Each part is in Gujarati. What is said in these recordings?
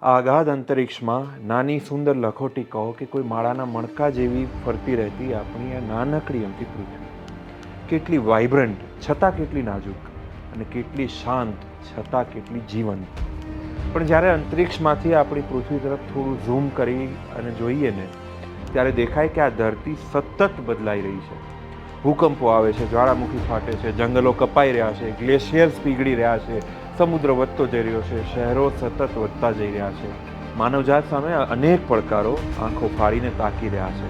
આ અગાધ અંતરિક્ષમાં નાની સુંદર લખોટી કે કોઈ માળાના મણકા જેવી ફરતી રહેતી આપણી આ નાનકડી અમથી પૃથ્વી કેટલી વાઇબ્રન્ટ છતાં કેટલી નાજુક અને કેટલી શાંત છતાં કેટલી જીવંત. પણ જ્યારે અંતરિક્ષમાંથી આપણી પૃથ્વી તરફ થોડું ઝૂમ કરી અને જોઈએ ને ત્યારે દેખાય કે આ ધરતી સતત બદલાઈ રહી છે. ભૂકંપો આવે છે, જ્વાળામુખી ફાટે છે, જંગલો કપાઈ રહ્યા છે, ગ્લેશિયર્સ પીગળી રહ્યા છે, સમુદ્ર વધતો જઈ રહ્યો છે, શહેરો સતત વધતા જઈ રહ્યા છે. માનવજાત સામે અનેક પડકારો આંખો ફાડીને તાકી રહ્યા છે.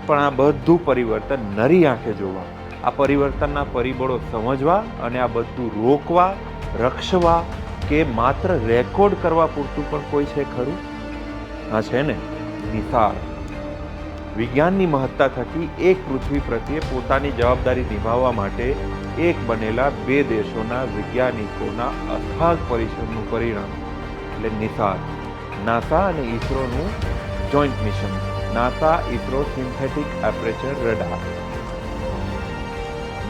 પણ આ બધું પરિવર્તન નરી આંખે જોવા, આ પરિવર્તનના પરિબળો સમજવા અને આ બધું રોકવા, રક્ષવા કે માત્ર રેકોર્ડ કરવા પૂરતું પણ કોઈ છે ખરું? હા છે ને, નિસાર. વિજ્ઞાનની મહત્તા થકી એક પૃથ્વી પ્રત્યે પોતાની જવાબદારી નિભાવવા માટે એક બનેલા બે દેશોના વૈજ્ઞાનિકોના અથાગ પરિશ્રમનું પરિણામ એટલે નિસાર. નાસા અને ઇસરોનું joint mission, NASA ISRO synthetic aperture radar.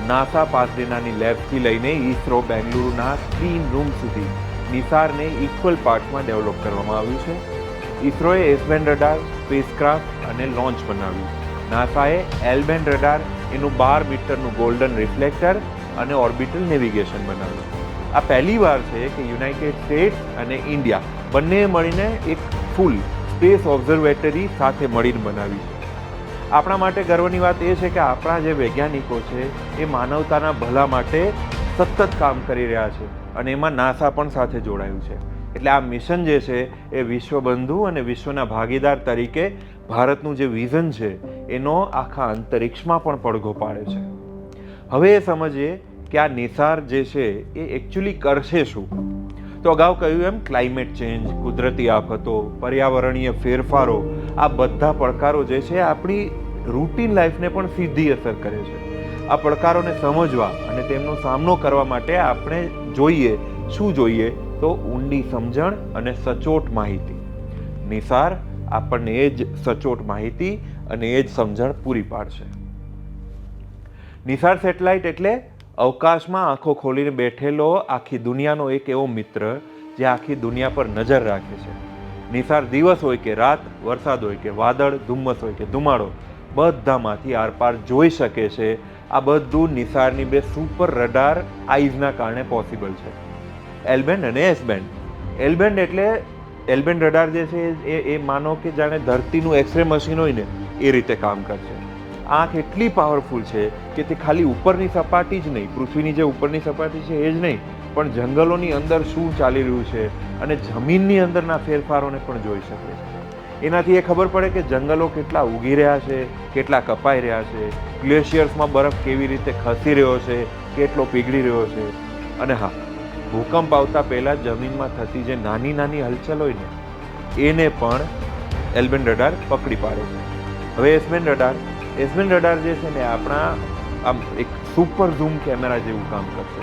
NASA પાસડેનાની લેબથી લઈને ઇસરો બેંગલુરુના ક્લીન રૂમ સુધી નિસારને ઇક્વલ પાર્ટમાં ડેવલપ કરવામાં આવ્યું છે. ઇસરોએ એસ-બેન્ડ રડાર, સ્પેસક્રાફ્ટ અને લોન્ચ બનાવ્યું. નાસાએ એલ-બેન્ડ રડાર, એનું 12 મીટરનું ગોલ્ડન રિફ્લેક્ટર અને ઓર્બિટલ નેવિગેશન બનાવ્યું. આ પહેલી વાર છે કે યુનાઇટેડ સ્ટેટ્સ અને ઇન્ડિયા બંને મળીને એક ફૂલ સ્પેસ ઓબ્ઝર્વેટરી સાથે મળીને બનાવી છે. આપણા માટે ગર્વની વાત એ છે કે આપણા જે વૈજ્ઞાનિકો છે એ માનવતાના ભલા માટે સતત કામ કરી રહ્યા છે અને એમાં નાસા પણ સાથે જોડાયું છે. એટલે આ મિશન જે છે એ વિશ્વબંધુ અને વિશ્વના ભાગીદાર તરીકે ભારતનું જે વિઝન છે એનો આખા અંતરિક્ષમાં પણ પડઘો પાડે છે. હવે એ સમજીએ કે આ નિસાર જે છે એ એકચ્યુઅલી કરશે શું. તો અગાઉ કહ્યું એમ ક્લાઇમેટ ચેન્જ, કુદરતી આફતો, પર્યાવરણીય ફેરફારો, આ બધા પડકારો જે છે આપણી રૂટીન લાઈફને પણ સીધી અસર કરે છે. આ પડકારોને સમજવા અને તેમનો સામનો કરવા માટે આપણે શું જોઈએ તો ઊંડી સમજણ અને સચોટ માહિતી. નિસાર આપણને એ જ સચોટ માહિતી અને એ જ સમજણ પૂરી પાડશે. નિસાર સેટેલાઇટ એટલે અવકાશમાં આંખો ખોલીને બેઠેલો આખી દુનિયાનો એક એવો મિત્ર જે આખી દુનિયા પર નજર રાખે છે. નિસાર દિવસ હોય કે રાત, વરસાદ હોય કે વાદળ, ધુમ્મસ હોય કે ધુમાડો, બધામાંથી આરપાર જોઈ શકે છે. આ બધું નિસારની બે સુપર રડાર આઈઝના કારણે પોસિબલ છે. એલ-બેન્ડ અને એસ-બેન્ડ. એલ-બેન્ડ એટલે એલ-બેન્ડ રડાર જે છે એ માનો કે જાણે ધરતીનું એક્સરે મશીન હોય ને એ રીતે કામ કરશે. આંખ એટલી પાવરફુલ છે કે તે ખાલી ઉપરની સપાટી જ નહીં, પૃથ્વીની જે ઉપરની સપાટી છે એ જ નહીં, પણ જંગલોની અંદર શું ચાલી રહ્યું છે અને જમીનની અંદરના ફેરફારોને પણ જોઈ શકે છે. એનાથી એ ખબર પડે કે જંગલો કેટલા ઉગી રહ્યા છે, કેટલા કપાઈ રહ્યા છે, ગ્લેશિયર્સમાં બરફ કેવી રીતે ખસી રહ્યો છે, કેટલો પીગળી રહ્યો છે. અને હા, ભૂકંપ આવતા પહેલા જમીનમાં થતી જે નાની નાની હલચલ હોય ને એને પણ એલ-બેન્ડ રડાર પકડી પાડે છે. હવે એસ-બેન્ડ રડાર જે છે ને આપણા આમ એક સુપર ઝૂમ કેમેરા જેવું કામ કરશે.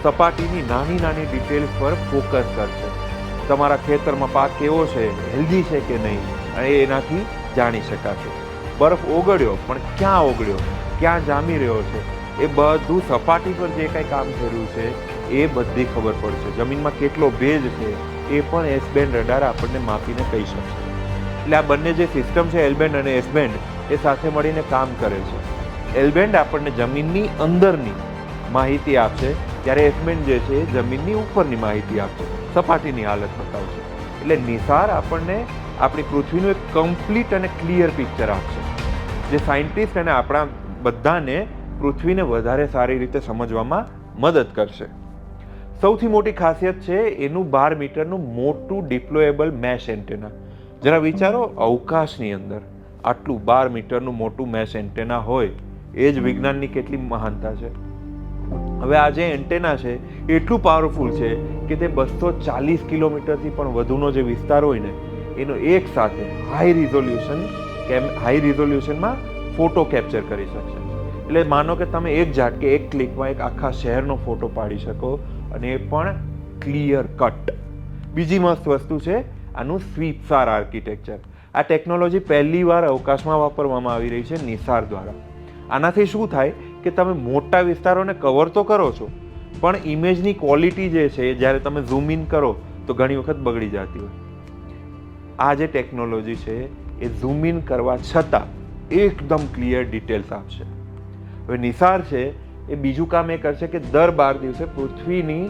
સપાટીની નાની નાની ડિટેલ્સ પર ફોકસ કરશે. તમારા ખેતરમાં પાક કેવો છે, હેલ્ધી છે કે નહીં, અને એનાથી જાણી શકાશે. બરફ ઓગળ્યો પણ ક્યાં ઓગળ્યો, ક્યાં જામી રહ્યો છે, એ બધું સપાટી પર જે કંઈ કામ કર્યું છે એ બધી ખબર પડશે. જમીનમાં કેટલો ભેજ છે એ પણ એસ-બેન્ડ રડાર આપણને માપીને કહી શકશે. એટલે આ બંને જે સિસ્ટમ છે એલ-બેન્ડ અને એસ-બેન્ડ એ સાથે મળીને કામ કરે છે. એલ-બેન્ડ આપણને જમીનની અંદરની માહિતી આપશે, જ્યારે એસ-બેન્ડ જે છે એ જમીનની ઉપરની માહિતી આપશે, સપાટીની હાલત બતાવશે. એટલે નિસાર આપણને આપણી પૃથ્વીનું એક કમ્પ્લીટ અને ક્લિયર પિક્ચર આપશે, જે સાયન્ટિસ્ટ અને આપણા બધાને પૃથ્વીને વધારે સારી રીતે સમજવામાં મદદ કરશે. સૌથી મોટી ખાસિયત છે એનું 12 મીટરનું મોટું ડિપ્લોયેબલ મેશ એન્ટેના. જરા વિચારો, અવકાશની અંદર આટલું 12 મીટરનું મોટું મેશ એન્ટેના હોય એ જ વિજ્ઞાનની કેટલી મહાનતા છે. હવે આ જે એન્ટેના છે એટલું પાવરફુલ છે કે તે 240 કિલોમીટરથી પણ વધુનો જે વિસ્તાર હોય ને એનો એક સાથે હાઈ રિઝોલ્યુશનમાં ફોટો કેપ્ચર કરી શકશે. એટલે માનો કે તમે એક ઝાટકે એક ક્લિકમાં એક આખા શહેરનો ફોટો પાડી શકો, અને એ પણ ક્લિયર કટ. બીજી મસ્ત વસ્તુ છે આનું સ્વીપસાર આર્કિટેક્ચર. આ ટેકનોલોજી પહેલી વાર અવકાશમાં વાપરવામાં આવી રહી છે નિસાર દ્વારા. આનાથી શું થાય કે તમે મોટા વિસ્તારોને કવર તો કરો છો, પણ ઇમેજની ક્વોલિટી જે છે જ્યારે તમે ઝૂમ ઇન કરો તો ઘણી વખત બગડી જતી હોય. આ જે ટેકનોલોજી છે એ ઝૂમ ઇન કરવા છતાં એકદમ ક્લિયર ડિટેલ્સ આપશે. હવે નિસાર છે એ બીજું કામ એ કરશે કે દર 12 દિવસે પૃથ્વીની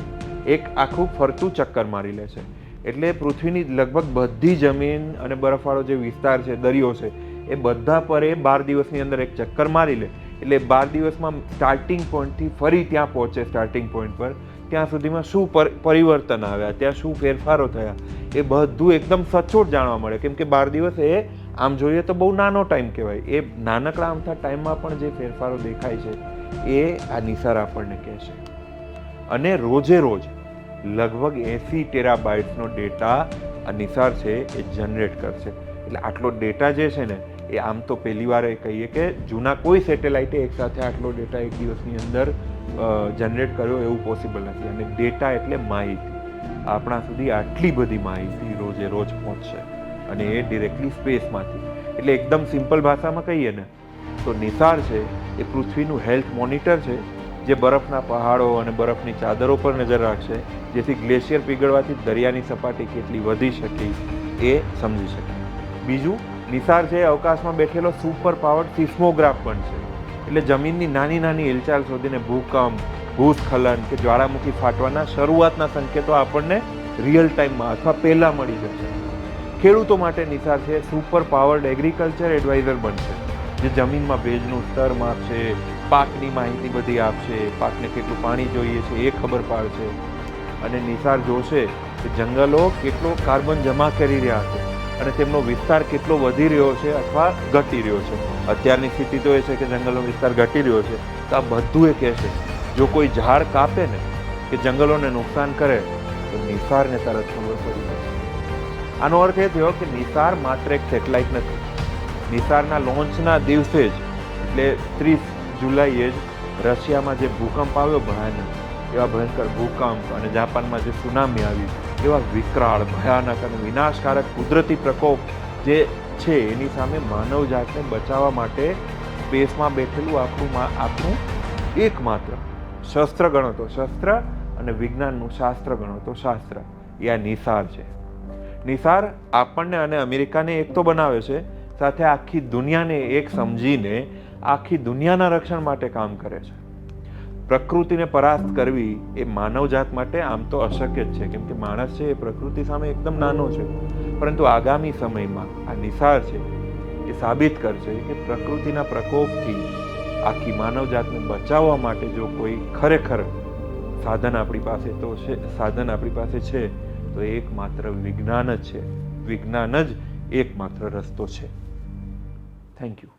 એક આખું ફરતું ચક્કર મારી લે છે. એટલે પૃથ્વીની લગભગ બધી જમીન અને બરફવાળો જે વિસ્તાર છે, દરિયો છે, એ બધા પર એ 12 દિવસની અંદર એક ચક્કર મારી લે. એટલે 12 દિવસમાં સ્ટાર્ટિંગ પોઈન્ટથી ફરી ત્યાં પહોંચે સ્ટાર્ટિંગ પોઈન્ટ પર, ત્યાં સુધીમાં શું પરિવર્તન આવ્યા, ત્યાં શું ફેરફારો થયા, એ બધું એકદમ સચોટ જાણવા મળે. કેમ કે 12 દિવસ એ આમ જોઈએ તો બહુ નાનો ટાઈમ કહેવાય. એ નાનકડા અમથા ટાઈમમાં પણ જે ફેરફારો દેખાય છે એ આ નિસાર આપણને કહે છે. અને રોજે રોજ લગભગ 80 ટેરાબાઇટ્સનો ડેટા આ નિસાર છે એ જનરેટ કરશે. એટલે આટલો ડેટા જે છે ને એ આમ તો પહેલી વાર એ કહીએ કે જૂના કોઈ સેટેલાઇટે એકસાથે આટલો ડેટા એક દિવસની અંદર જનરેટ કર્યો એવું પોસિબલ નથી. અને ડેટા એટલે માહિતી. આપણા સુધી આટલી બધી માહિતી રોજે રોજ પહોંચશે, અને એ ડિરેક્ટલી સ્પેસમાંથી. એટલે એકદમ સિમ્પલ ભાષામાં કહીએ ને તો નિસાર છે એ પૃથ્વીનું હેલ્થ મોનિટર છે, જે બરફના પહાડો અને બરફની ચાદરો પર નજર રાખશે, જેથી ગ્લેશિયર પીગળવાથી દરિયાની સપાટી કેટલી વધી શકે એ સમજી શકે. બીજું, નિસાર છે અવકાશમાં બેઠેલો સુપર પાવર્ડ સિસ્મોગ્રાફ પણ છે. એટલે જમીનની નાની નાની હિલચાલ શોધીને ભૂકંપ, ભૂસ્ખલન કે જ્વાળામુખી ફાટવાના શરૂઆતના સંકેતો આપણને રિયલ ટાઈમમાં અથવા પહેલાં મળી જશે. ખેડૂતો માટે નિસાર છે સુપર પાવર્ડ એગ્રીકલ્ચર એડવાઇઝર બનશે, જે જમીનમાં ભેજનું સ્તર માપશે, પાકની માહિતી બધી આપશે, પાકને કેટલું પાણી જોઈએ છે એ ખબર પાડશે. અને નિસાર જોશે કે જંગલો કેટલો કાર્બન જમા કરી રહ્યા છે અને તેમનો વિસ્તાર કેટલો વધી રહ્યો છે અથવા ઘટી રહ્યો છે. અત્યારની સ્થિતિ તો એ છે કે જંગલનો વિસ્તાર ઘટી રહ્યો છે. તો આ બધું એ કહેશે. જો કોઈ ઝાડ કાપે ને કે જંગલોને નુકસાન કરે તો નિસારને તરત ખબર પડી જશે. આનો અર્થ એ થયો કે નિસાર માત્ર એક સેટેલાઇટ નથી. નિસારના લોન્ચના દિવસે જ એટલે 30 જુલાઈએ જ રશિયામાં જે ભૂકંપ આવ્યો ભયાનક, એવા ભયંકર ભૂકંપ, અને જાપાનમાં જે સુનામી આવી, એવા વિકરાળ, ભયાનક અને વિનાશકારક કુદરતી પ્રકોપ જે છે એની સામે માનવજાતને બચાવવા માટે સ્પેસમાં બેઠેલું આપણું એકમાત્ર શસ્ત્ર ગણો તો શસ્ત્ર અને વિજ્ઞાનનું શાસ્ત્ર ગણો તો શાસ્ત્ર, એ આ નિસાર છે. નિસાર આપણને અને અમેરિકાને એક તો બનાવે છે, સાથે આખી દુનિયાને એક સમજીને આખી દુનિયાના રક્ષણ માટે કામ કરે છે. પ્રકૃતિને પરાસ્ત કરવી એ માનવજાત માટે આમ તો અશક્ય જ છે, કેમ કે માણસ છે એ પ્રકૃતિ સામે એકદમ નાનો છે. પરંતુ આગામી સમયમાં આ નિસાર છે એ સાબિત કરશે કે પ્રકૃતિના પ્રકોપથી આખી માનવજાતને બચાવવા માટે જો કોઈ ખરેખર સાધન આપણી પાસે છે તો એકમાત્ર વિજ્ઞાન જ છે. વિજ્ઞાન જ એકમાત્ર રસ્તો છે. Thank you.